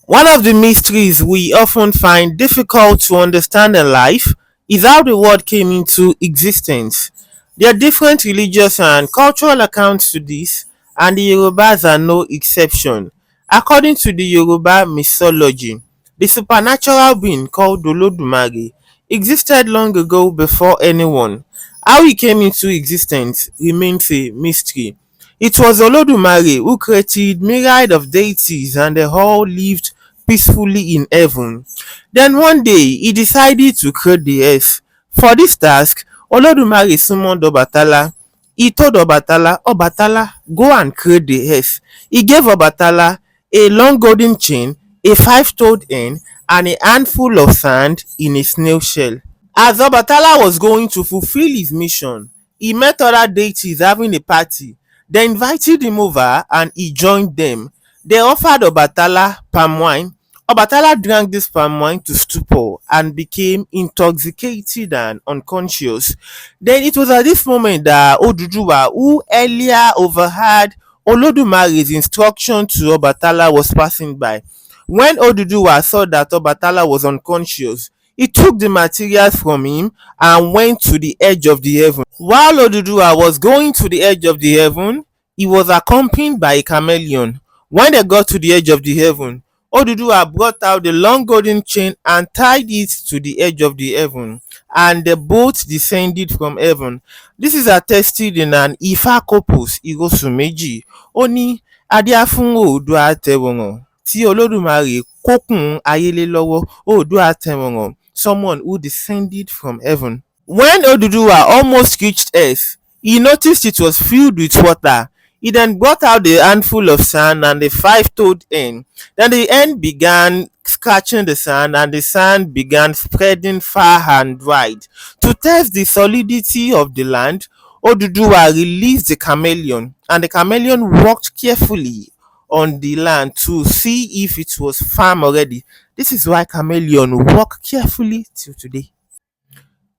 One of the mysteries we often find difficult to understand in life is how the world came into existence. There are different religious and cultural accounts to this, and the Yorubas are no exception. According to the Yoruba mythology, the supernatural being called Olodumare existed long ago before anyone. How he came into existence remains a mystery. It was Olodumare who created myriad of deities and they all lived peacefully in heaven. Then one day he decided to create the earth. For this task, Olodumare summoned Obatala. He told Obatala, go and create the earth. He gave Obatala a long golden chain, a five-toed hen, and a handful of sand in a snail shell. As Obatala was going to fulfill his mission, he met other deities having a party. They invited him over and he joined them. They offered Obatala palm wine. Obatala drank this palm wine to stupor and became intoxicated and unconscious. Then it was at this moment that Oduduwa, who earlier overheard Olodumare's instruction to Obatala, was passing by. When Oduduwa saw that Obatala was unconscious, he took the materials from him and went to the edge of the heaven. While Oduduwa was going to the edge of the heaven, he was accompanied by a chameleon. When they got to the edge of the heaven, Oduduwa brought out the long golden chain and tied it to the edge of the heaven, and they both descended from heaven. This is attested in an Ifa corpus Irosumeji. Ó ní adíá fún Oòduà Àtẹ̀wọ̀ràn tí Olódùmarè kókùn ayé lé lọ́wọ́, Oòduà Àtẹ̀wọ̀ràn, someone who descended from heaven. When Oduduwa almost reached earth, he noticed it was filled with water. He then brought out the handful of sand and the five-toed hen. Then the hen began scratching the sand and the sand began spreading far and wide. To test the solidity of the land, Oduduwa released the chameleon, and the chameleon walked carefully on the land to see if it was firm already. This is why chameleon walk carefully till today.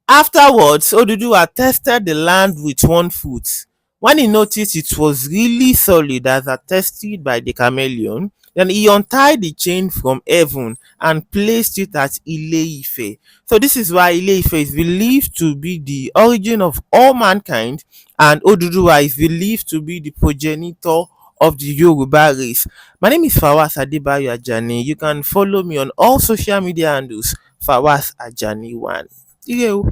Afterwards, Oduduwa tested the land with one foot. When he noticed it was really solid as attested by the chameleon, then he untied the chain from heaven and placed it at Ile-Ife. So this is why Ile-Ife is believed to be the origin of all mankind, and Oduduwa is believed to be the progenitor of the Yoruba race. My name is Fawaz Adebayo Ajani. You can follow me on all social media handles, Fawaz Ajani1. Ire o.